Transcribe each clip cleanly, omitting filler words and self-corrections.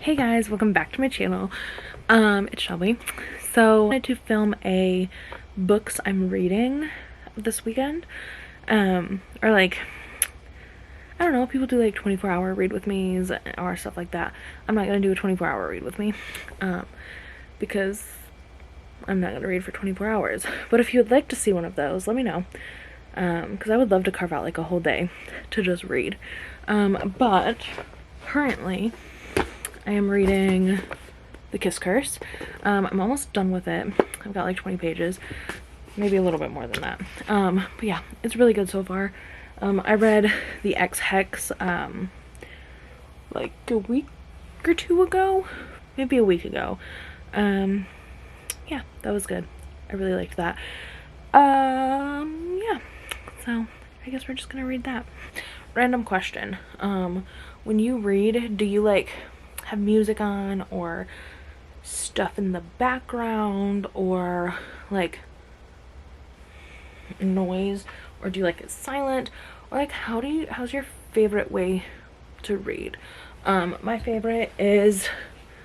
Hey guys, welcome back to my channel. It's Shelby. So I wanted to film a books I'm reading this weekend. Or like, I don't know, people do like 24-hour read with me's or stuff like that. I'm not gonna do a 24-hour read with me, because I'm not gonna read for 24 hours. But if you would like to see one of those, let me know. Because I would love to carve out like a whole day to just read. But currently I am reading The Kiss Curse. I'm almost done with it. I've got like 20 pages, maybe a little bit more than that. But yeah, it's really good so far. I read The X Hex like a week or two ago, maybe a week ago. Yeah, that was good. I really liked that. Yeah, so I guess we're just gonna read that. Random question. When you read, do you like have music on or stuff in the background or like noise, or do you like it silent, or like how's your favorite way to read? My favorite is,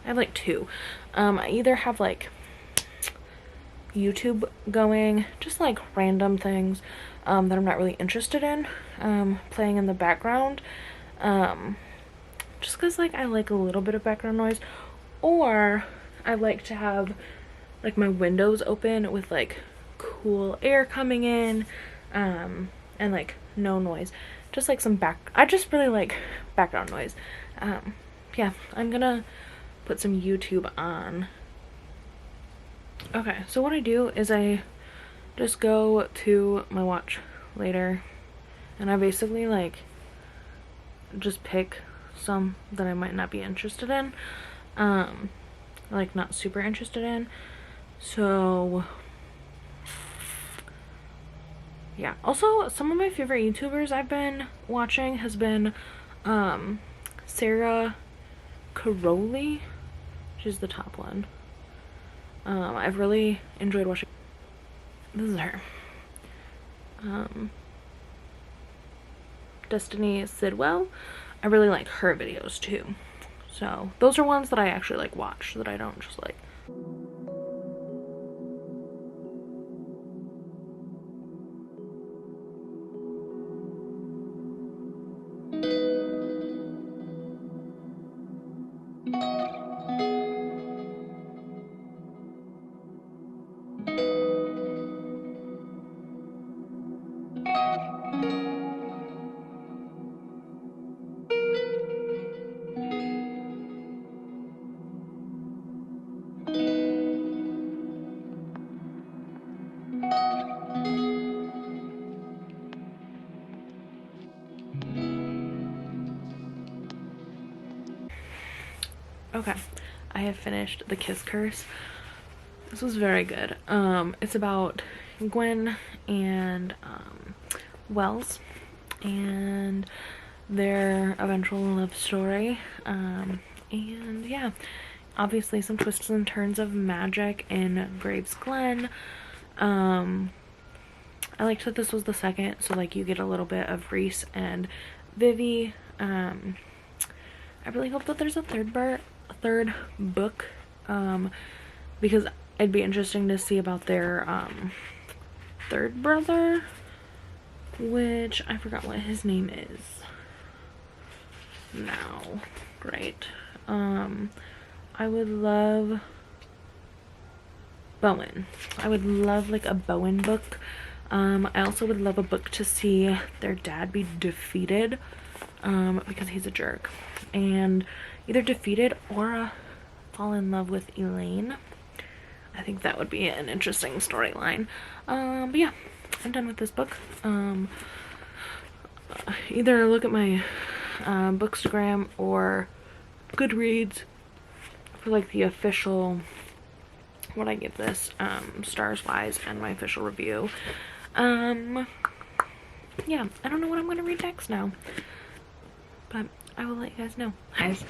I have like two. I either have like YouTube going, just like random things that I'm not really interested in, playing in the background, just because like I like a little bit of background noise, or I like to have like my windows open with like cool air coming in, and like no noise, just like I just really like background noise. Yeah, I'm gonna put some YouTube on. Okay, so what I do is I just go to my watch later and I basically like just pick some that I might not be interested in, like not super interested in. So yeah, also some of my favorite YouTubers I've been watching has been Sarah Caroli. She's the top one. I've really enjoyed watching. This is her. Destiny Sidwell. I really like her videos too. So those are ones that I actually like watch, that I don't just like. Okay, I have finished The Kiss Curse. This was very good. It's about Gwen and Wells and their eventual love story. And yeah, obviously some twists and turns of magic in Graves Glen. I liked that this was the second, so like you get a little bit of Reese and Vivi. I really hope that there's a third book, because it'd be interesting to see about their third brother, which I forgot what his name is now. Right. I would love Bowen. I would love like a Bowen book. I also would love a book to see their dad be defeated, because he's a jerk, and either defeated or fall in love with Elaine. I think that would be an interesting storyline. But yeah, I'm done with this book. Either look at my Bookstagram or Goodreads for like the official, what I give this, stars wise, and my official review. Yeah, I don't know what I'm gonna read next now, but I will let you guys know. Guys,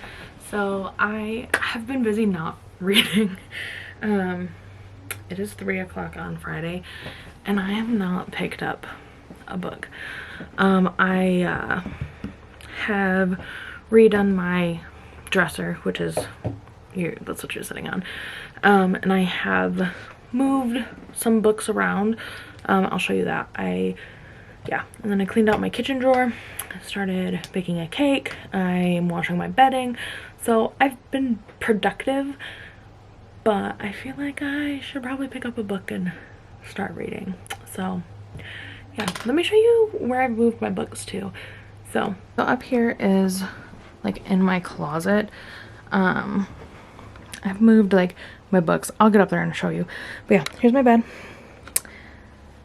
so I have been busy not reading. It is 3 o'clock on Friday and I have not picked up a book. I have redone my dresser, which is here, that's what you're sitting on. And I have moved some books around. I'll show you that. Yeah, and then I cleaned out my kitchen drawer, started baking a cake, I'm washing my bedding. So I've been productive, but I feel like I should probably pick up a book and start reading. So yeah, let me show you where I've moved my books to. So up here is like in my closet. I've moved like my books. I'll get up there and show you. But yeah, here's my bed.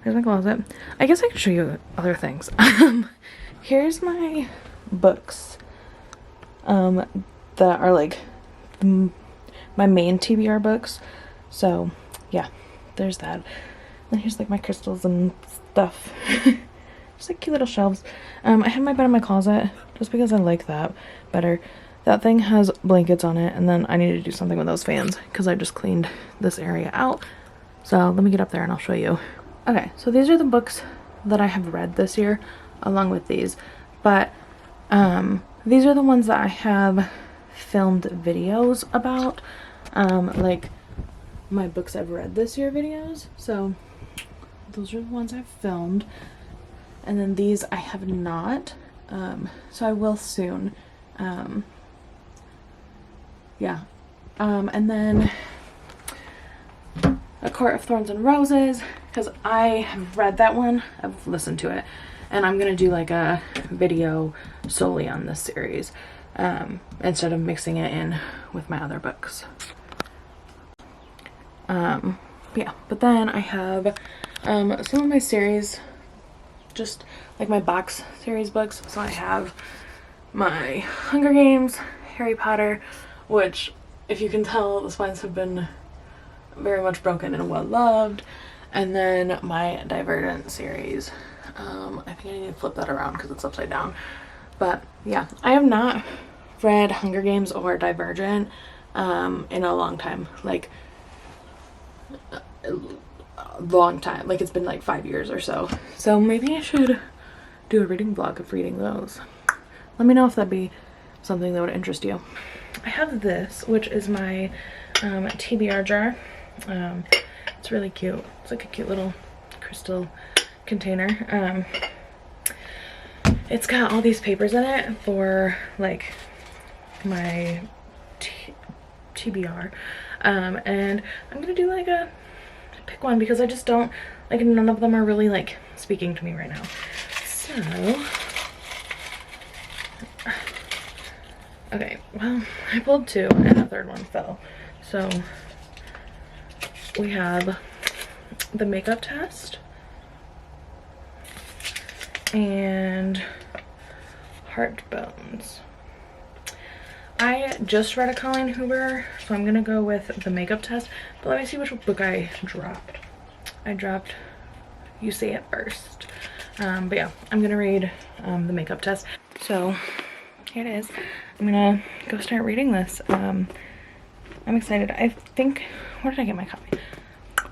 Here's my closet. I guess I could show you other things. Here's my books that are like my main TBR books. So yeah, there's that. And here's like my crystals and stuff. Just like cute little shelves. I have my bed in my closet just because I like that better. That thing has blankets on it, and then I need to do something with those fans because I just cleaned this area out. So let me get up there and I'll show you. Okay, so these are the books that I have read this year along with these, but these are the ones that I have filmed videos about, like my books I've read this year videos. So those are the ones I've filmed, and then these I have not, so I will soon. Yeah, and then A Court of Thorns and Roses, because I have read that one, I've listened to it, and I'm gonna do like a video solely on this series, instead of mixing it in with my other books. Yeah, but then I have some of my series, just like my box series books. So I have my Hunger Games, Harry Potter, which, if you can tell, the spines have been very much broken and well loved. And then my Divergent series. I think I need to flip that around because it's upside down. But yeah, I have not read Hunger Games or Divergent in a long time. Like a long time. Like it's been like 5 years or so. So maybe I should do a reading vlog of reading those. Let me know if that'd be something that would interest you. I have this, which is my TBR jar. It's really cute. It's like a cute little crystal container. It's got all these papers in it for like my TBR. And I'm gonna do like a pick one because I just don't like, none of them are really like speaking to me right now. So okay, well, I pulled two and the third one fell. So we have the makeup test and Heartbones. I just read a Colleen Hoover, so I'm gonna go with the makeup test, but let me see which book I dropped. I dropped You Say It First. But yeah, I'm gonna read the makeup test. So here it is. I'm gonna go start reading this. I'm excited. I think, where did I get my copy?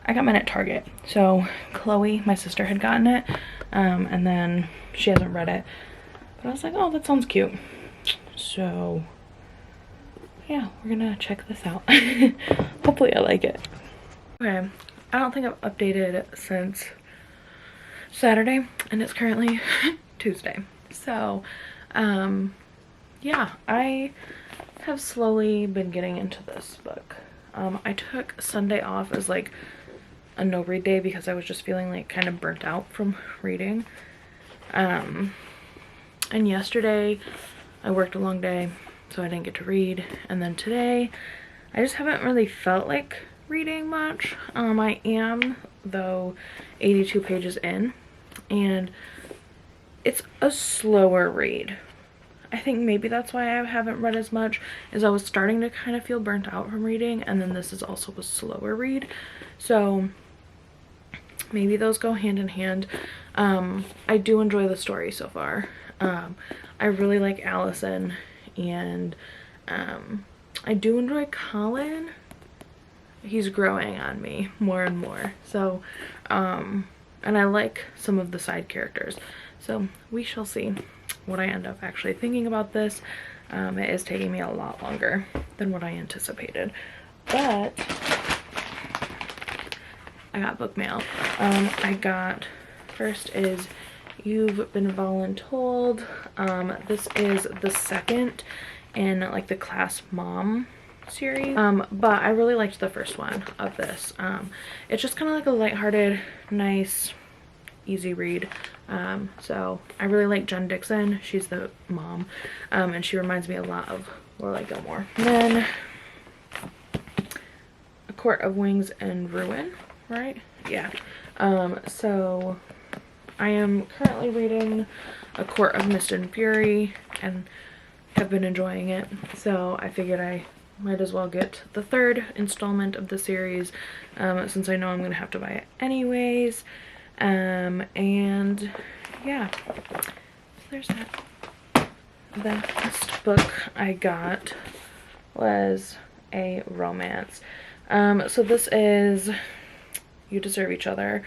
I got mine at Target. So Chloe, my sister, had gotten it, and then she hasn't read it. But I was like, oh, that sounds cute. So yeah, we're gonna check this out. Hopefully I like it. Okay, I don't think I've updated since Saturday, and it's currently Tuesday. So yeah, I have slowly been getting into this book. I took Sunday off as like a no read day because I was just feeling like kind of burnt out from reading. And yesterday I worked a long day, so I didn't get to read. And then today I just haven't really felt like reading much. I am, though, 82 pages in, and it's a slower read. I think maybe that's why I haven't read as much, is I was starting to kind of feel burnt out from reading, and then this is also a slower read. So maybe those go hand in hand. I do enjoy the story so far. I really like Allison, and I do enjoy Colin. He's growing on me more and more. So, and I like some of the side characters. So we shall see what I end up actually thinking about this. It is taking me a lot longer than what I anticipated, but I got book mail. I got, first is You've Been Voluntold. This is the second in like the Class Mom series, but I really liked the first one of this. It's just kind of like a lighthearted, nice, easy read. So I really like Jen Dixon. She's the mom, and she reminds me a lot of Lorelai Gilmore. And then A Court of Wings and Ruin, right? Yeah. So I am currently reading A Court of Mist and Fury and have been enjoying it, so I figured I might as well get the third installment of the series, since I know I'm gonna have to buy it anyways. And yeah, so there's that. The last book I got was a romance. So this is You Deserve Each Other.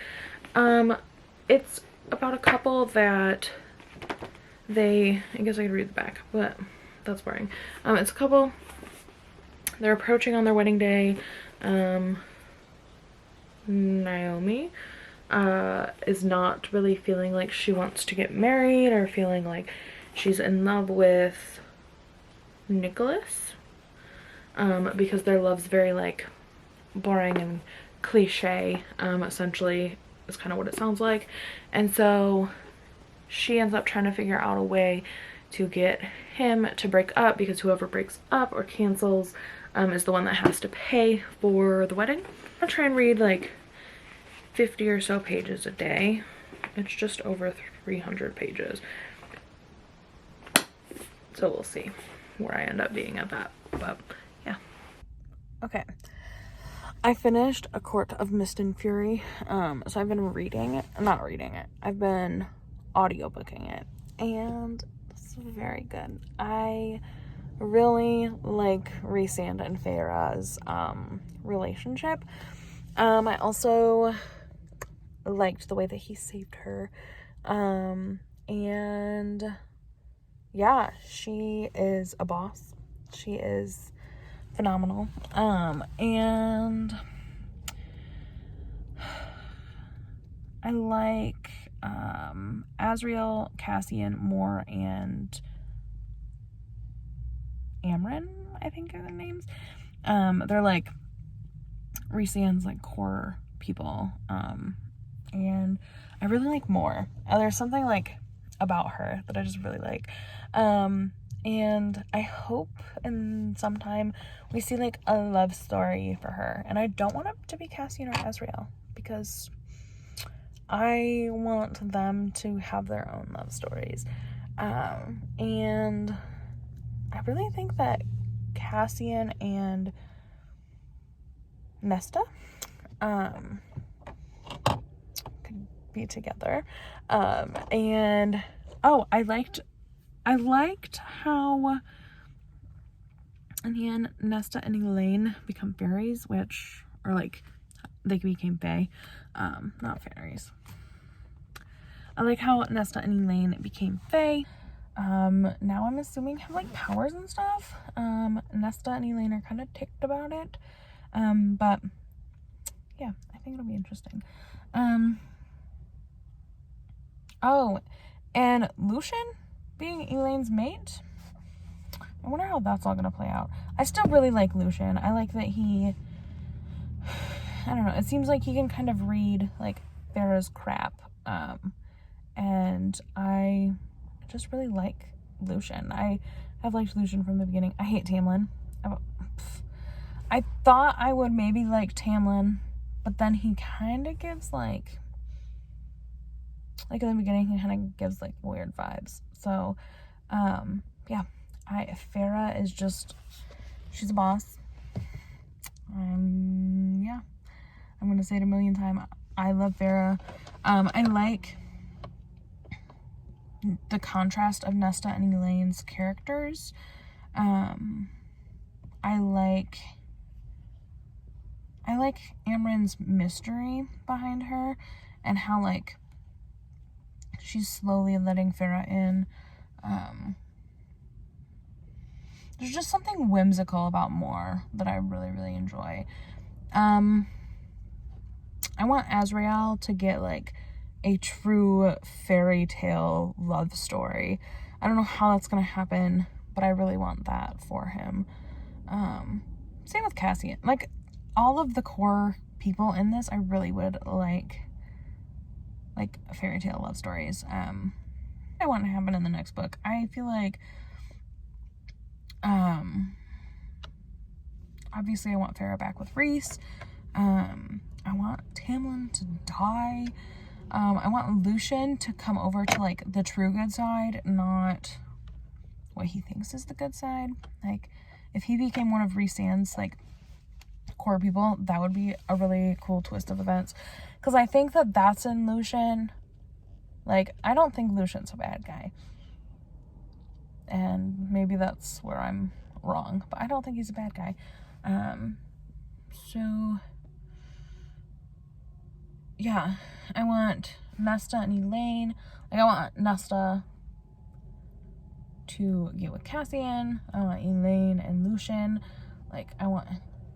It's about a couple that I guess I could read the back, but that's boring. It's a couple, they're approaching on their wedding day. Naomi is not really feeling like she wants to get married or feeling like she's in love with Nicholas, because their love's very like boring and cliche, essentially is kind of what it sounds like. And so she ends up trying to figure out a way to get him to break up, because whoever breaks up or cancels is the one that has to pay for the wedding. I'll try and read like 50 or so pages a day. It's just over 300 pages. So we'll see where I end up being at that, but yeah. Okay. I finished A Court of Mist and Fury. So I've been reading it, not reading it, I've been audiobooking it, and it's very good. I really like Rhysand and Feyre's relationship. I also liked the way that he saved her, and yeah, she is a boss. She is phenomenal. And I like Azriel, Cassian, Moore, and Amren, I think are their names. They're like Rhysand's like core people. And I really like Moore. There's something like about her that I just really like. And I hope in some time we see like a love story for her. And I don't want it to be Cassian or Azriel, because I want them to have their own love stories. And I really think that Cassian and Nesta could be together. And oh, I liked how in the end Nesta and Elaine become fairies, which, or like they became fae, not fairies. I like how Nesta and Elaine became fae. Now I'm assuming have like powers and stuff. Nesta and Elaine are kind of ticked about it. But yeah, I think it'll be interesting. Oh, and Lucian being Elaine's mate. I wonder how that's all gonna play out. I still really like Lucian. I like that he, I don't know, it seems like he can kind of read like Farrah's crap. And I just really like Lucian. I have liked Lucian from the beginning. I hate Tamlin. I thought I would maybe like Tamlin, but then he kind of gives like in the beginning he kind of gives like weird vibes. So yeah, Farrah is just, she's a boss. Yeah, I'm gonna say it a million times. I love Farrah. I like the contrast of Nesta and Elaine's characters. I like Amren's mystery behind her, and how like she's slowly letting Farrah in. there's just something whimsical about Moore that I really, really enjoy. I want Azrael to get like a true fairy tale love story. I don't know how that's gonna happen, but I really want that for him. Same with Cassian. Like, all of the core people in this, I really would like fairy tale love stories. I want to happen in the next book. I feel like, obviously I want Farrah back with Reese. I want Tamlin to die. I want Lucian to come over to like the true good side, not what he thinks is the good side. Like, if he became one of Rhysand's like core people, that would be a really cool twist of events, because I think that that's in Lucian. Like, I don't think Lucian's a bad guy, and maybe that's where I'm wrong, but I don't think he's a bad guy. So yeah, I want Nesta and Elaine. Like, I want Nesta to get with Cassian. I want Elaine and Lucian. Like, I want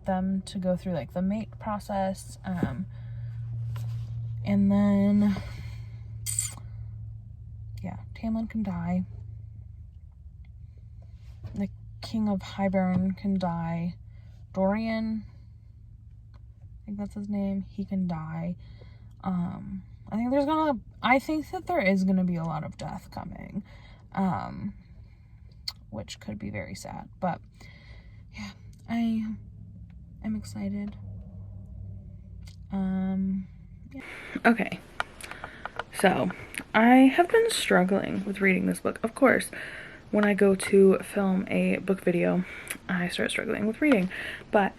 them to go through like the mate process. And then yeah, Tamlin can die. The King of Highburn can die. Dorian, I think that's his name, he can die. I think that there is gonna be a lot of death coming, which could be very sad, but yeah, I am excited. Yeah. Okay, so I have been struggling with reading this book. Of course, when I go to film a book video, I start struggling with reading, but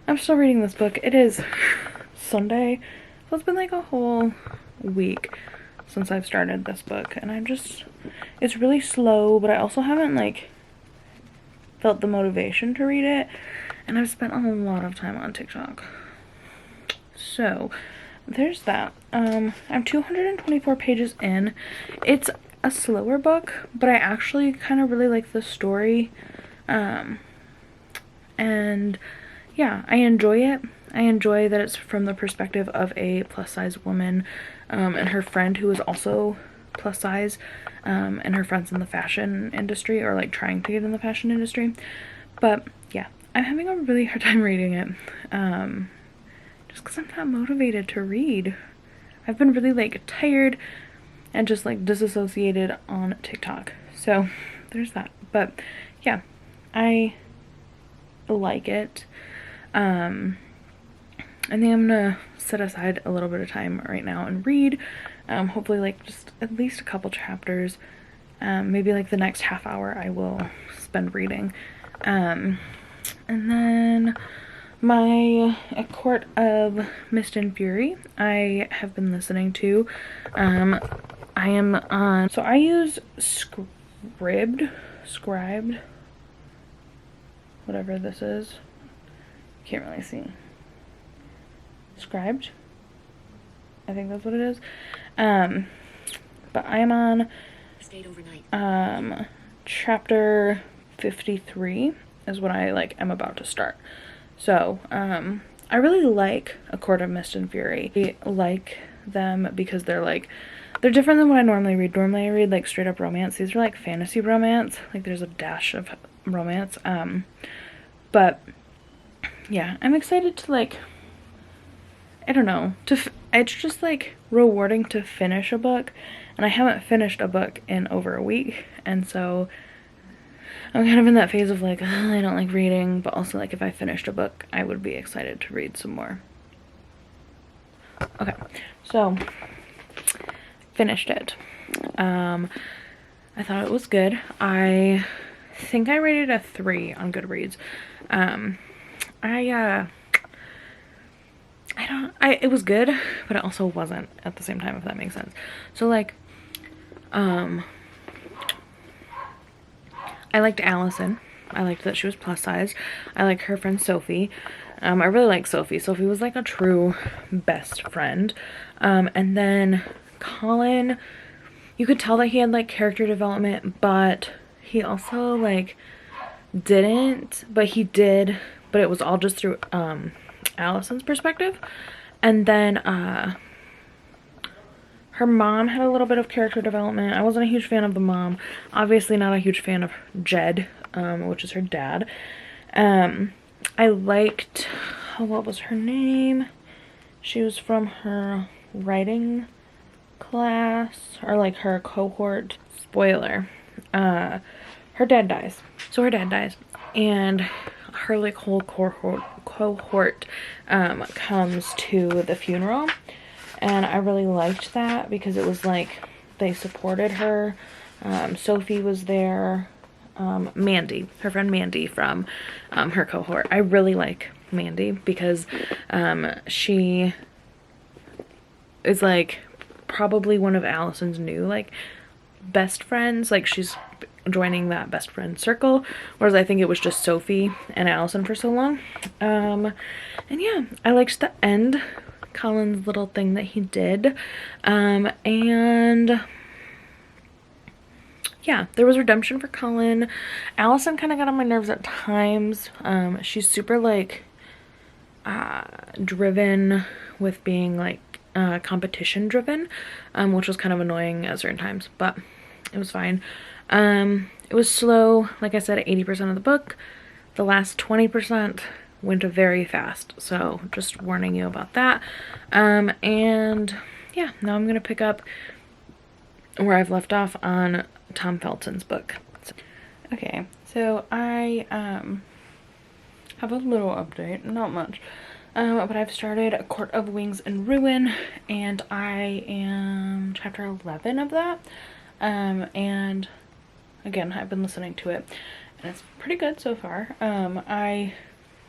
I'm still reading this book. It is Sunday, so it's been like a whole week since I've started this book, and it's really slow, but I also haven't like felt the motivation to read it, and I've spent a lot of time on TikTok. So there's that. I'm 224 pages in. It's a slower book, but I actually kind of really like the story. And yeah, I enjoy it. I enjoy that it's from the perspective of a plus size woman, and her friend who is also plus size, and her friend's in the fashion industry, or like trying to get in the fashion industry. But yeah, I'm having a really hard time reading it, just because I'm not motivated to read. I've been really like tired and just like disassociated on TikTok, so there's that. But yeah, I like it. I think I'm gonna set aside a little bit of time right now and read, hopefully like just at least a couple chapters. Maybe like the next half hour I will spend reading. And then A Court of Mist and Fury I have been listening to. I am on, so I use Scribd, whatever this is. Can't really see. Scribd, I think that's what it is. But I am on chapter 53 is what I like am about to start. So I really like A Court of Mist and Fury. I like them because they're different than what I normally read. Normally I read like straight up romance. These are like fantasy romance. Like, there's a dash of romance. But yeah, I'm excited to like, I don't know, it's just like rewarding to finish a book, and I haven't finished a book in over a week, and so I'm kind of in that phase of like, I don't like reading, but also like if I finished a book, I would be excited to read some more. Okay, so finished it. I thought it was good. I think I rated a 3 on Goodreads. It was good, but it also wasn't at the same time, if that makes sense. So like, I liked Allison. I liked that she was plus size. I like her friend Sophie. I really like Sophie. Sophie was like a true best friend. And then Colin, you could tell that he had like character development, but he also like didn't, but he did, but it was all just through Allison's perspective. And then her mom had a little bit of character development. I wasn't a huge fan of the mom. Obviously not a huge fan of Jed, which is her dad. I liked, what was her name? She was from her writing class, or like her cohort. Spoiler. Her dad dies. So her dad dies. And her like whole cohort comes to the funeral. And I really liked that because it was like they supported her. Sophie was there. Mandy, her friend Mandy from her cohort. I really like Mandy because she is like probably one of Allison's new like best friends. Like she's joining that best friend circle, whereas I think it was just Sophie and Allison for so long. And yeah, I liked the end, Colin's little thing that he did. And yeah, there was redemption for Colin. Allison kind of got on my nerves at times. She's super like driven with being like competition driven, which was kind of annoying at certain times, but it was fine. It was slow, like I said, 80% of the book. The last 20% went very fast, so just warning you about that. And yeah, now I'm gonna pick up where I've left off on Tom Felton's book. Okay, so I have a little update, not much, but I've started A Court of Wings and Ruin, and I am chapter 11 of that. And again, I've been listening to it, and it's pretty good so far. I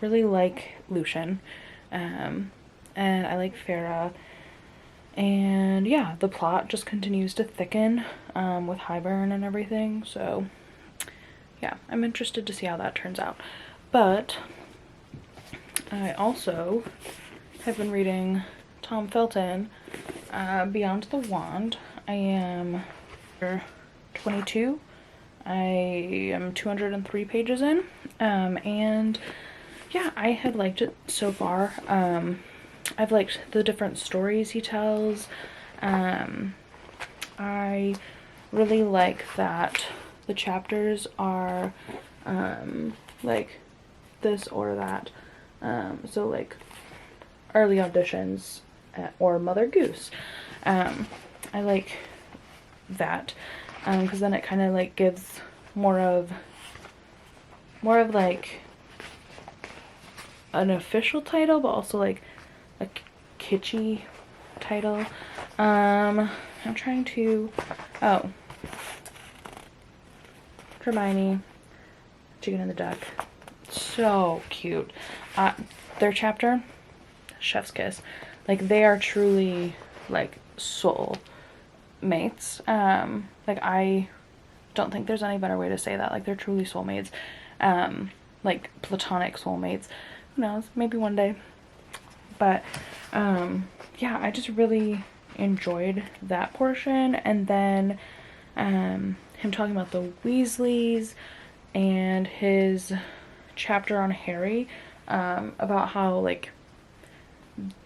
really like Lucian, and I like Farah. And yeah, the plot just continues to thicken with Highburn and everything. So yeah, I'm interested to see how that turns out. But I also have been reading Tom Felton, Beyond the Wand. I am 22. I am 203 pages in. And yeah, I have liked it so far. I've liked the different stories he tells. I really like that the chapters are like this or that. So like early auditions or Mother Goose. I like that because then it kind of like gives more of like an official title, but also like a kitschy title. I'm trying to, oh, Hermione, Chicken and the Duck, so cute. Their chapter, chef's kiss, like they are truly like soul mates. Like I don't think there's any better way to say that. Like they're truly soulmates, like platonic soulmates. Who knows, maybe one day. But yeah, I just really enjoyed that portion. And then him talking about the Weasleys and his chapter on Harry, about how like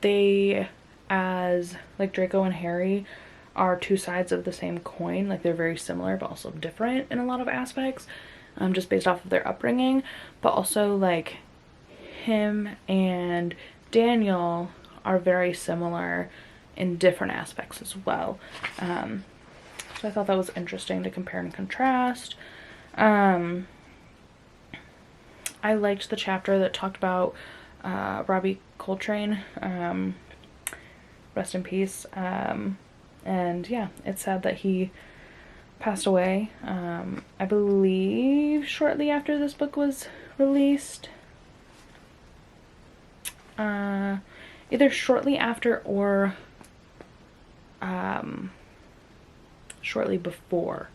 they, as like Draco and Harry, are two sides of the same coin. Like they're very similar but also different in a lot of aspects, just based off of their upbringing. But also like him and Daniel are very similar in different aspects as well. So I thought that was interesting to compare and contrast. I liked the chapter that talked about Robbie Coltrane, rest in peace. And yeah, it's sad that he passed away, I believe shortly after this book was released. Either shortly after or shortly before.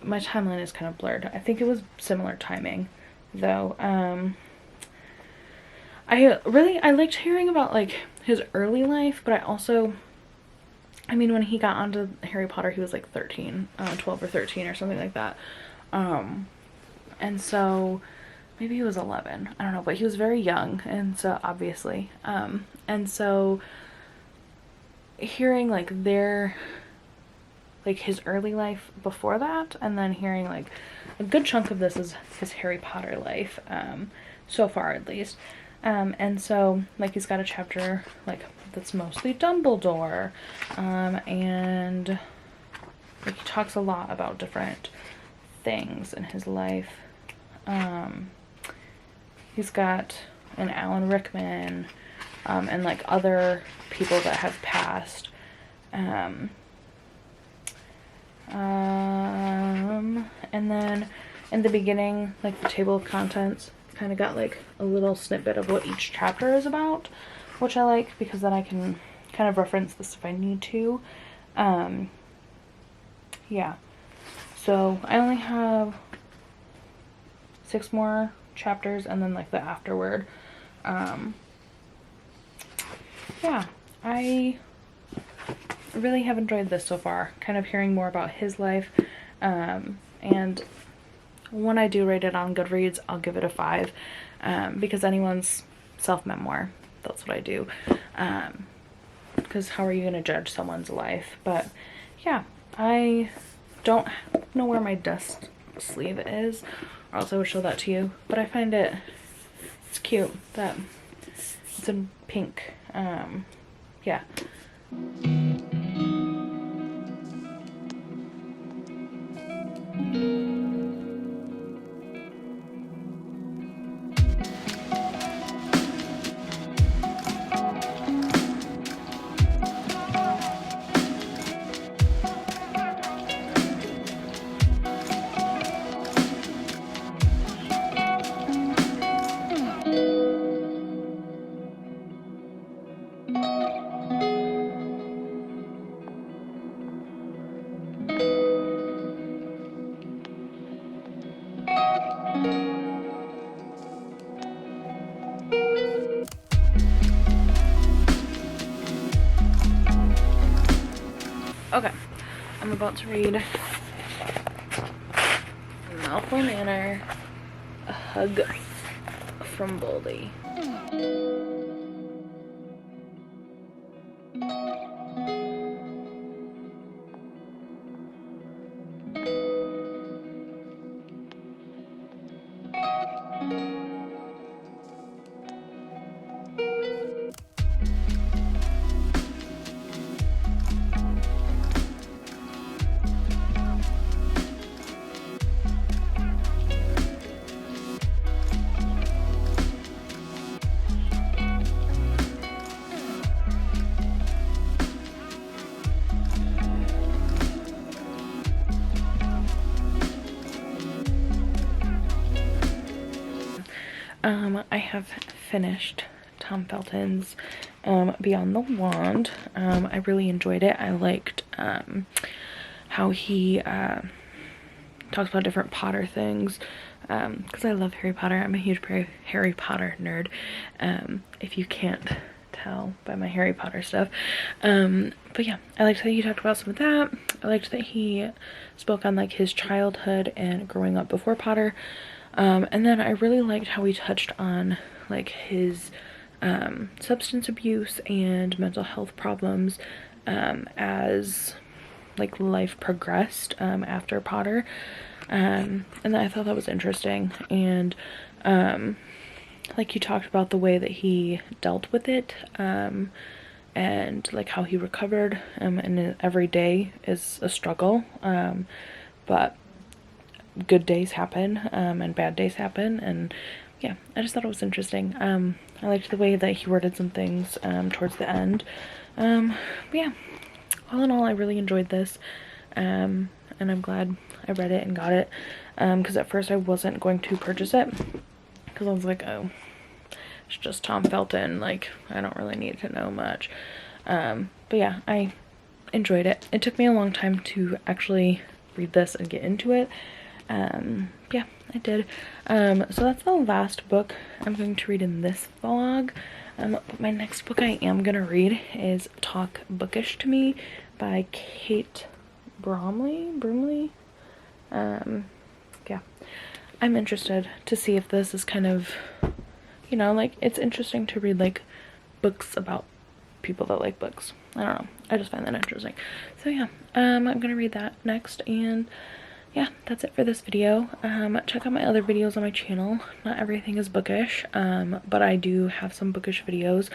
My timeline is kind of blurred. I think it was similar timing though. I liked hearing about like his early life, but I mean, when he got onto Harry Potter, he was like 13, 12 or 13 or something like that. And so maybe he was 11, I don't know, but he was very young, and so obviously, and so hearing like their, like his early life before that, and then hearing like a good chunk of this is his Harry Potter life, so far at least. And so like he's got a chapter like that's mostly Dumbledore, and like he talks a lot about different things in his life. He's got an Alan Rickman, and like other people that have passed. And then in the beginning, like the table of contents kind of got like a little snippet of what each chapter is about, which I like because then I can kind of reference this if I need to. Yeah, so I only have 6 more chapters and then like the afterword. Yeah, I really have enjoyed this so far, kind of hearing more about his life, and when I do rate it on Goodreads, I'll give it a 5, because anyone's self-memoir, that's what I do, because how are you going to judge someone's life? But yeah, I don't know where my dust sleeve is, or else I would show that to you, but I find it's cute that it's in pink. Yeah. Okay, I'm about to read Malfoy Manor, A Hug from Boldy. I have finished Tom Felton's Beyond the Wand. I really enjoyed it. I liked how he talks about different Potter things, because I love Harry Potter. I'm a huge Harry Potter nerd, if you can't tell by my Harry Potter stuff. But yeah, I liked that he talked about some of that. I liked that he spoke on like his childhood and growing up before Potter. And then I really liked how he touched on like his substance abuse and mental health problems as like life progressed after Potter, and I thought that was interesting. And like he talked about the way that he dealt with it, and like how he recovered, and every day is a struggle, but good days happen, and bad days happen, and yeah, I just thought it was interesting. I liked the way that he worded some things towards the end. But yeah, all in all, I really enjoyed this, and I'm glad I read it and got it, because at first I wasn't going to purchase it, because I was like, oh, it's just Tom Felton, like, I don't really need to know much. But yeah, I enjoyed it. It took me a long time to actually read this and get into it. Yeah, I did. So that's the last book I'm going to read in this vlog. But my next book I am gonna read is Talk Bookish to Me by Kate Bromley. Yeah. I'm interested to see if this is kind of, you know, like, it's interesting to read like books about people that like books. I don't know, I just find that interesting. So yeah, I'm gonna read that next, and yeah, that's it for this video. Check out my other videos on my channel. Not everything is bookish, but I do have some bookish videos.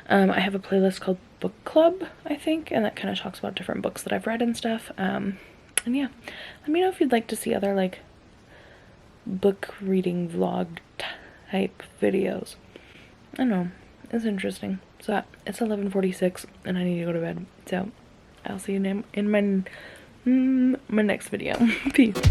I have a playlist called Book Club, I think, and that kind of talks about different books that I've read and stuff. And yeah, let me know if you'd like to see other like book reading vlog type videos. I don't know, it's interesting. So it's 11:46 and I need to go to bed, so I'll see you in my next video. Peace.